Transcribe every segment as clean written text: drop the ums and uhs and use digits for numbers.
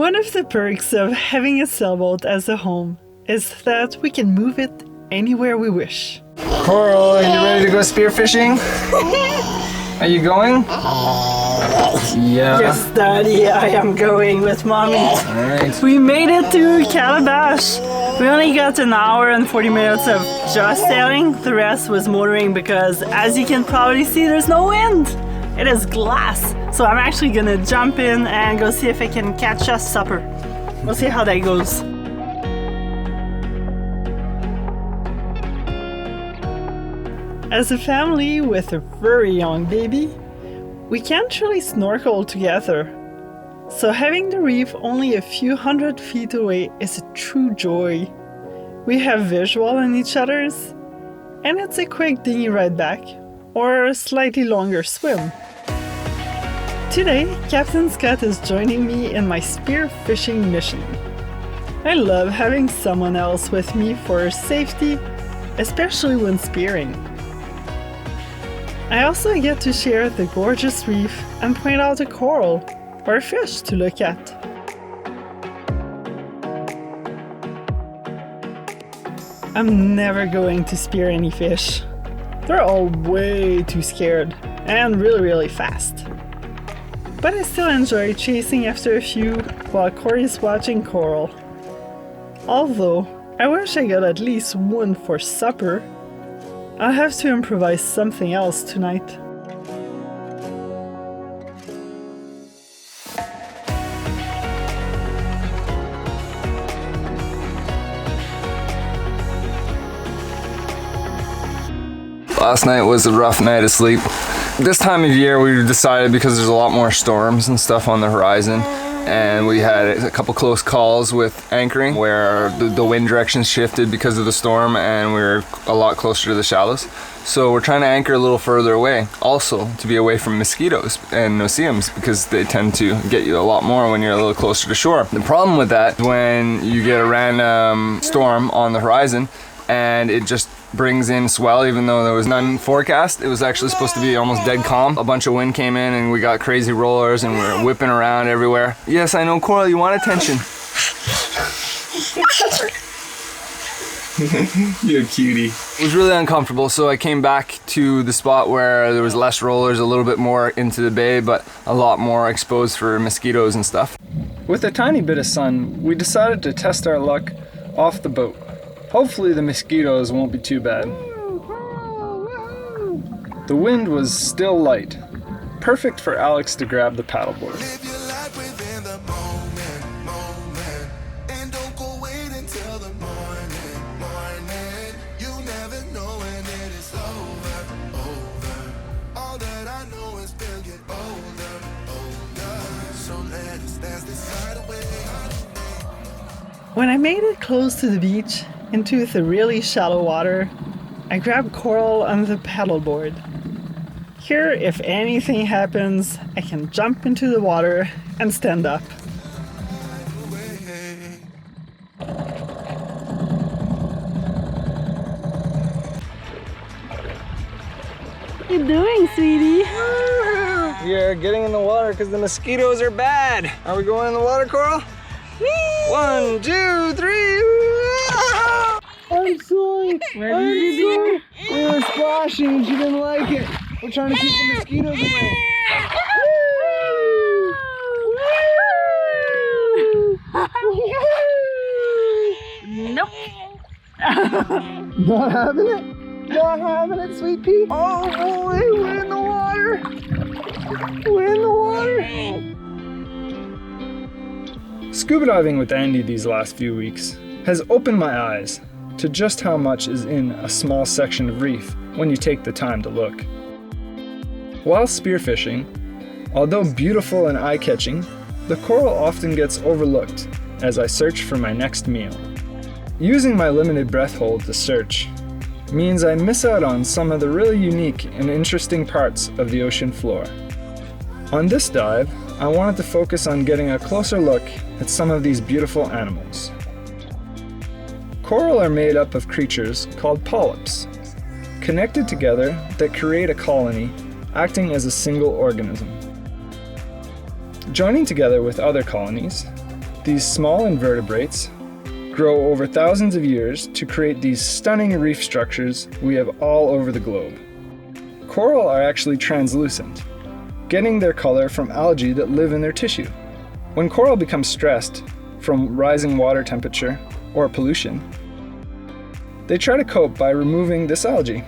One of the perks of having a sailboat as a home is that we can move it anywhere we wish. Coral, are you ready to go spearfishing? Are you going? Yeah. Yes, Daddy, I am going with Mommy. Alright. We made it to Calabash. We only got an hour and 40 minutes of just sailing. The rest was motoring because, as you can probably see, there's no wind. It is glass. So I'm actually gonna jump in and go see if I can catch us supper. We'll see how that goes. As a family with a very young baby, we can't really snorkel together. So having the reef only a few hundred feet away is a true joy. We have visual on each other's, and it's a quick dinghy ride back, or a slightly longer swim. Today, Captain Scott is joining me in my spearfishing mission. I love having someone else with me for safety, especially when spearing. I also get to share the gorgeous reef and point out a coral or a fish to look at. I'm never going to spear any fish. They're all way too scared and really fast. But I still enjoy chasing after a few while Corey's watching coral. Although, I wish I got at least one for supper. I'll have to improvise something else tonight. Last night was a rough night of sleep. This time of year we decided, because there's a lot more storms and stuff on the horizon, and we had a couple close calls with anchoring where the wind direction shifted because of the storm and we were a lot closer to the shallows. So we're trying to anchor a little further away, also to be away from mosquitoes and no-see-ums, because they tend to get you a lot more when you're a little closer to shore. The problem with that is when you get a random storm on the horizon and it just brings in swell, even though there was none forecast. It was actually supposed to be almost dead calm. A bunch of wind came in and we got crazy rollers and we were whipping around everywhere. Yes, I know, Coral, you want attention. You're a cutie. It was really uncomfortable, so I came back to the spot where there was less rollers, a little bit more into the bay, but a lot more exposed for mosquitoes and stuff. With a tiny bit of sun, we decided to test our luck off the boat. Hopefully the mosquitoes won't be too bad. The wind was still light, perfect for Alex to grab the paddleboard. When I made it close to the beach, into the really shallow water, I grabbed Coral on the paddleboard. Here, if anything happens, I can jump into the water and stand up. What are you doing, sweetie? We are getting in the water because the mosquitoes are bad. Are we going in the water, Coral? Whee! 1, 2, 3. I'm sorry. Where did you go? We were splashing. She didn't like it. We're trying to keep the mosquitoes away. Nope. Not having it? Not having it, sweet pea? Oh boy, we're in the water. We're in the water. Scuba diving with Andy these last few weeks has opened my eyes to just how much is in a small section of reef when you take the time to look. While spearfishing, although beautiful and eye-catching, the coral often gets overlooked as I search for my next meal. Using my limited breath hold to search means I miss out on some of the really unique and interesting parts of the ocean floor. On this dive, I wanted to focus on getting a closer look at some of these beautiful animals. Coral are made up of creatures called polyps, connected together that create a colony, acting as a single organism. Joining together with other colonies, These small invertebrates grow over thousands of years to create these stunning reef structures we have all over the globe. Coral are actually translucent, getting their color from algae that live in their tissue. When coral becomes stressed from rising water temperature or pollution, they try to cope by removing this algae,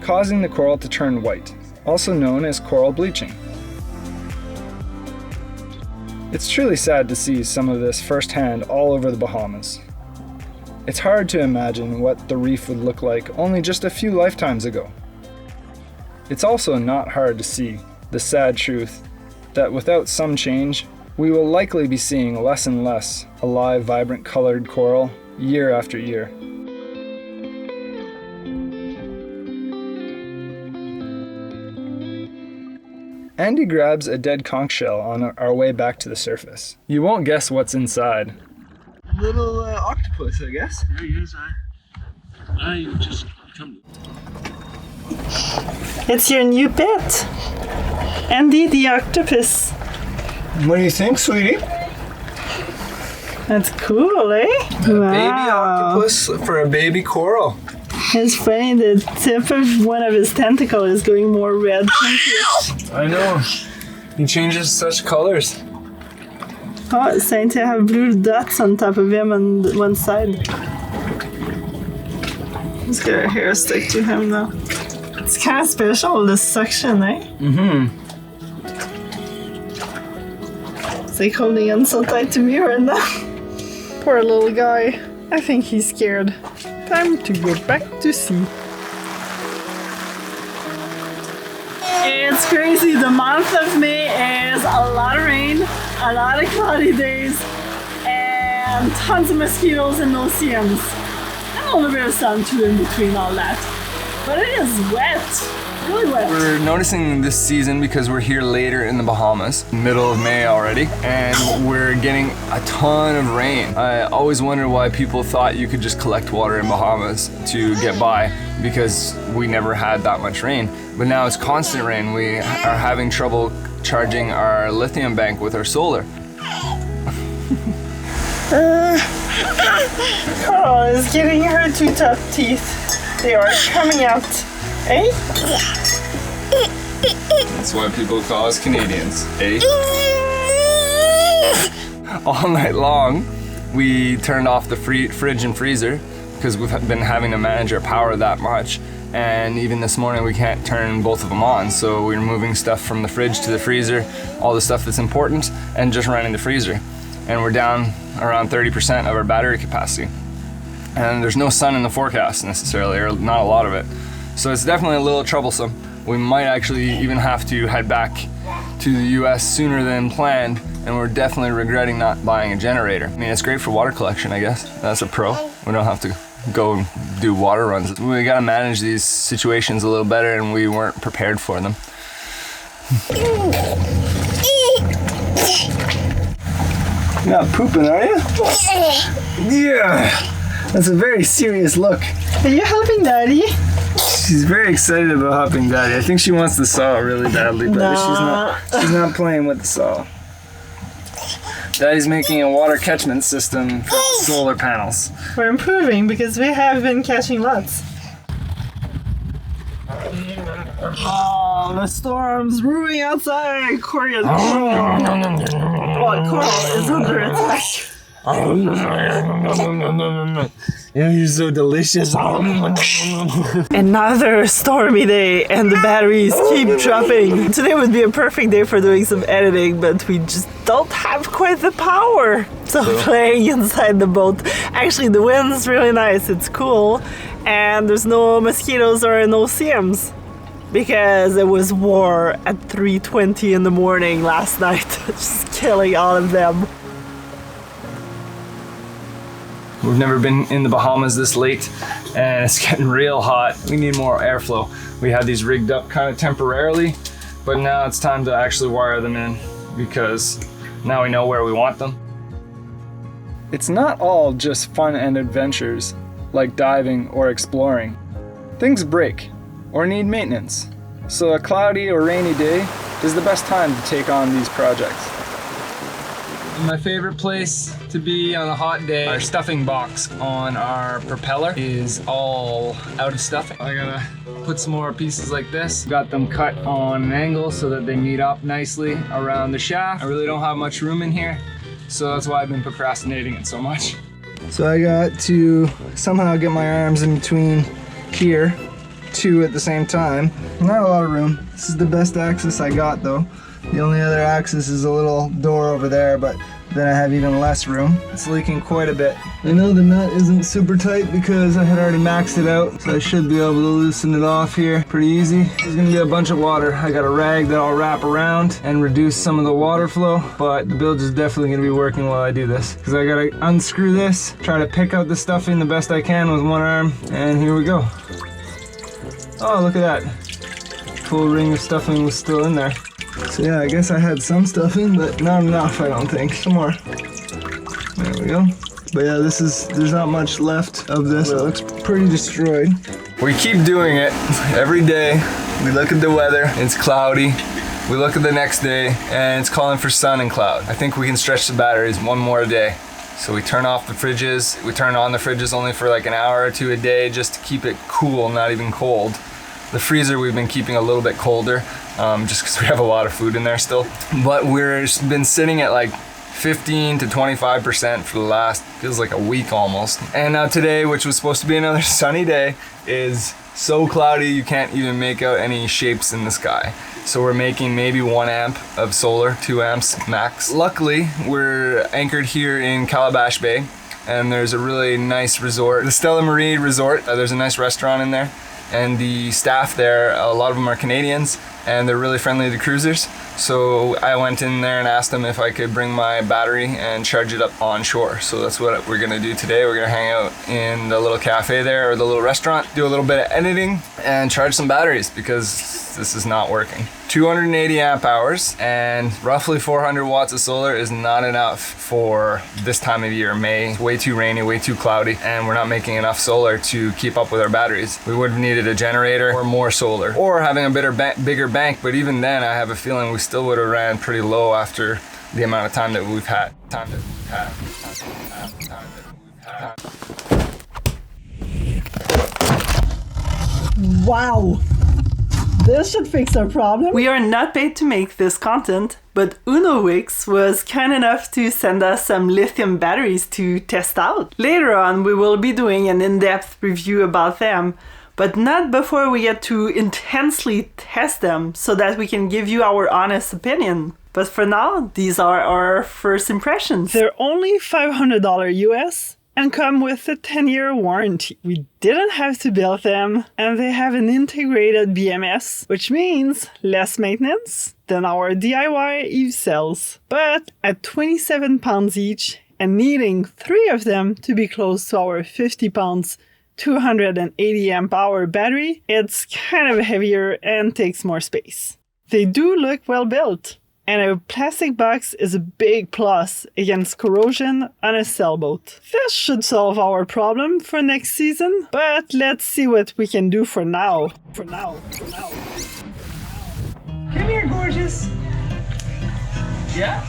causing the coral to turn white, also known as coral bleaching. It's truly sad to see some of this firsthand all over the Bahamas. It's hard to imagine what the reef would look like only just a few lifetimes ago. It's also not hard to see the sad truth that without some change, we will likely be seeing less and less alive, vibrant colored coral year after year. Andy grabs a dead conch shell on our way back to the surface. You won't guess what's inside. Little octopus, I guess. Yeah, yes, I just come. It's your new pet, Andy the octopus. What do you think, sweetie? That's cool, eh? Baby octopus for a baby coral. It's funny, the tip of one of his tentacles is going more red. I know. He changes such colors. Oh, it's starting to have blue dots on top of him on one side. Let's get our hair stick to him though. It's kind of special, this suction, eh? Mm-hmm. It's like holding on so tight to me right now. Poor little guy. I think he's scared. Time to go back to sea. It's crazy. The month of May is a lot of rain, a lot of cloudy days, and tons of mosquitoes and no CMs. And a little bit of sun too in between all that. But it is wet. Really wet. We're noticing this season because we're here later in the Bahamas, middle of May already, and we're getting a ton of rain. I always wondered why people thought you could just collect water in Bahamas to get by, because we never had that much rain. But now it's constant rain. We are having trouble charging our lithium bank with our solar. Carl is getting her two top teeth. They are coming out. Eh? That's why people call us Canadians, eh? All night long, we turned off the fridge and freezer because we've been having to manage our power that much. And even this morning, we can't turn both of them on. So we're moving stuff from the fridge to the freezer, all the stuff that's important, and just running the freezer. And we're down around 30% of our battery capacity. And there's no sun in the forecast necessarily, or not a lot of it. So it's definitely a little troublesome. We might actually even have to head back to the US sooner than planned, and we're definitely regretting not buying a generator. I mean, it's great for water collection, I guess. That's a pro. We don't have to go and do water runs. We gotta manage these situations a little better, and we weren't prepared for them. You're not pooping, are you? Yeah. That's a very serious look. Are you helping Daddy? She's very excited about helping Daddy. I think she wants the saw really badly, but she's not playing with the saw. Daddy's making a water catchment system for solar panels. We're improving because we have been catching lots. Oh, the storm's brewing outside. Coral is under attack. You're so delicious. Another stormy day and the batteries keep dropping. Today would be a perfect day for doing some editing, but we just don't have quite the power. So playing inside the boat. Actually, the wind's really nice. It's cool. And there's no mosquitoes or no CMs. Because it was war at 3:20 in the morning last night. Just killing all of them. We've never been in the Bahamas this late, and it's getting real hot. We need more airflow. We had these rigged up kind of temporarily, but now it's time to actually wire them in because now we know where we want them. It's not all just fun and adventures, like diving or exploring. Things break or need maintenance, so a cloudy or rainy day is the best time to take on these projects. My favorite place to be on a hot day, our stuffing box on our propeller is all out of stuffing. I gotta put some more pieces like this. Got them cut on an angle so that they meet up nicely around the shaft. I really don't have much room in here, so that's why I've been procrastinating it so much. So I got to somehow get my arms in between here, two at the same time. Not a lot of room. This is the best access I got though. The only other access is a little door over there, but then I have even less room. It's leaking quite a bit. I know the nut isn't super tight because I had already maxed it out, so I should be able to loosen it off here pretty easy. There's gonna be a bunch of water. I got a rag that I'll wrap around and reduce some of the water flow, but the bilge is definitely gonna be working while I do this. Because I gotta unscrew this, try to pick out the stuffing the best I can with one arm, and here we go. Oh, look at that. Full ring of stuffing was still in there. So yeah, I guess I had some stuffing, but not enough, I don't think. Some more. There we go. But yeah, there's not much left of this. It looks pretty destroyed. We keep doing it every day. We look at the weather, it's cloudy. We look at the next day, and it's calling for sun and cloud. I think we can stretch the batteries one more day. So we turn off the fridges. We turn on the fridges only for like an hour or two a day just to keep it cool, not even cold. The freezer we've been keeping a little bit colder, just because we have a lot of food in there still. But we've been sitting at like 15 to 25% for the last, feels like a week almost. And now today, which was supposed to be another sunny day, is so cloudy you can't even make out any shapes in the sky. So we're making maybe 1 amp of solar, 2 amps max. Luckily, we're anchored here in Calabash Bay, and there's a really nice resort, the Stella Marie Resort. There's a nice restaurant in there. And the staff there, a lot of them are Canadians, and they're really friendly to cruisers. So I went in there and asked them if I could bring my battery and charge it up onshore. So that's what we're gonna do today. We're gonna hang out in the little cafe there, or the little restaurant, do a little bit of editing, and charge some batteries because this is not working. 280 amp hours and roughly 400 watts of solar is not enough for this time of year. May, it's way too rainy, way too cloudy, and we're not making enough solar to keep up with our batteries. We would have needed a generator or more solar, or having a bigger bank, but even then I have a feeling we still would have ran pretty low after the amount of time that we've had. Wow! This should fix our problem. We are not paid to make this content, but UnoWix was kind enough to send us some lithium batteries to test out. Later on, we will be doing an in-depth review about them, but not before we get to intensely test them so that we can give you our honest opinion. But for now, these are our first impressions. They're only $500 US and come with a 10-year warranty. We didn't have to build them, and they have an integrated BMS, which means less maintenance than our DIY Eve cells. But at 27 pounds each, and needing 3 of them to be close to our 50 pounds 280 amp hour battery, it's kind of heavier and takes more space. They do look well built, and a plastic box is a big plus against corrosion on a sailboat. This should solve our problem for next season, but let's see what we can do for now. Come here, gorgeous. Yeah?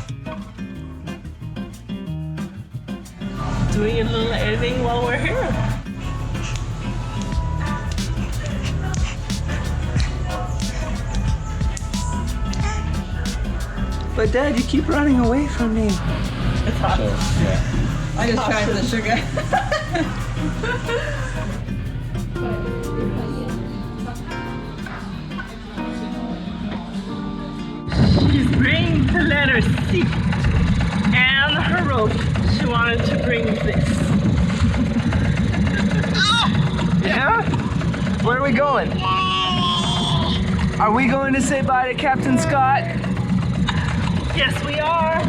Doing a little editing while we're here. But Dad, you keep running away from me. It's hot. So, yeah. I just tried the sugar. She's bringing the letter C and her rope. She wanted to bring this. Yeah? Where are we going? Are we going to say bye to Captain Scott? Yes, we are.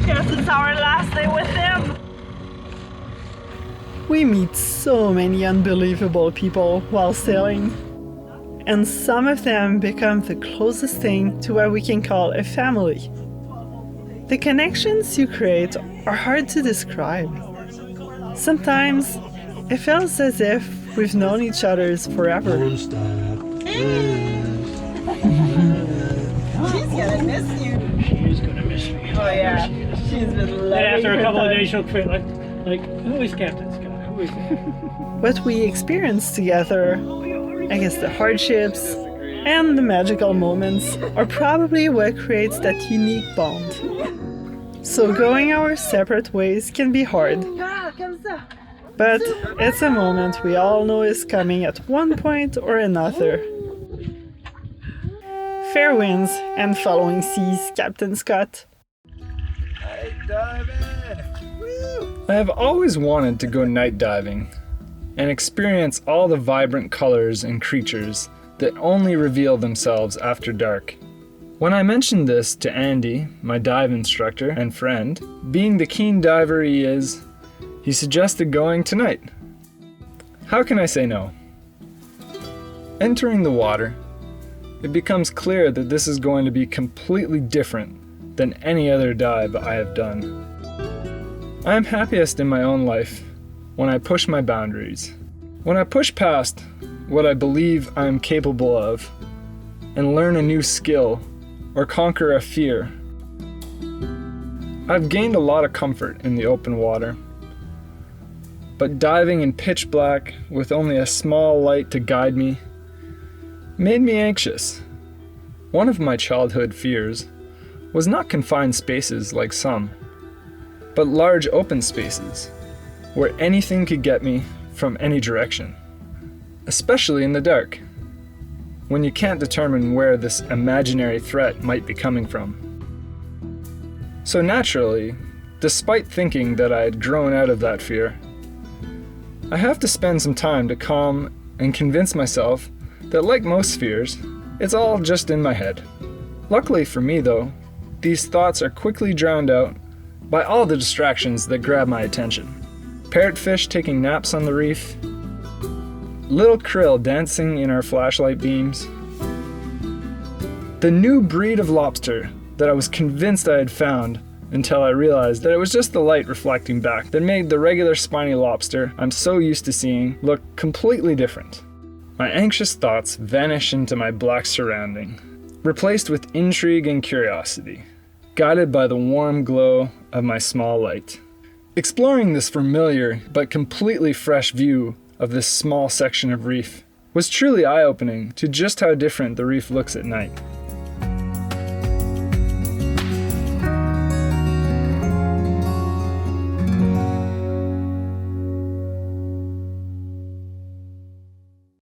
Yes, it's our last day with him. We meet so many unbelievable people while sailing, and some of them become the closest thing to what we can call a family. The connections you create are hard to describe. Sometimes it feels as if we've known each other forever. Don't stop. She's gonna miss you. She's gonna miss me. Oh yeah, she Then after a couple of days, she'll quit. Like, who is Captain Scott? Who is that? What we experienced together, I guess the hardships and the magical moments, are probably what creates that unique bond. So going our separate ways can be hard. But it's a moment we all know is coming at one point or another. Fair winds and following seas, Captain Scott. I have always wanted to go night diving and experience all the vibrant colors and creatures that only reveal themselves after dark. When I mentioned this to Andy, my dive instructor and friend, being the keen diver he is, he suggested going tonight. How can I say no? Entering the water, it becomes clear that this is going to be completely different than any other dive I have done. I am happiest in my own life when I push my boundaries, when I push past what I believe I am capable of and learn a new skill or conquer a fear. I've gained a lot of comfort in the open water, but diving in pitch black with only a small light to guide me made me anxious. One of my childhood fears was not confined spaces like some, but large open spaces where anything could get me from any direction, especially in the dark, when you can't determine where this imaginary threat might be coming from. So naturally, despite thinking that I had grown out of that fear, I have to spend some time to calm and convince myself that, like most fears, it's all just in my head. Luckily for me though, these thoughts are quickly drowned out by all the distractions that grab my attention. Parrotfish taking naps on the reef, little krill dancing in our flashlight beams, the new breed of lobster that I was convinced I had found until I realized that it was just the light reflecting back that made the regular spiny lobster I'm so used to seeing look completely different. My anxious thoughts vanish into my black surrounding, replaced with intrigue and curiosity, guided by the warm glow of my small light. Exploring this familiar but completely fresh view of this small section of reef was truly eye-opening to just how different the reef looks at night.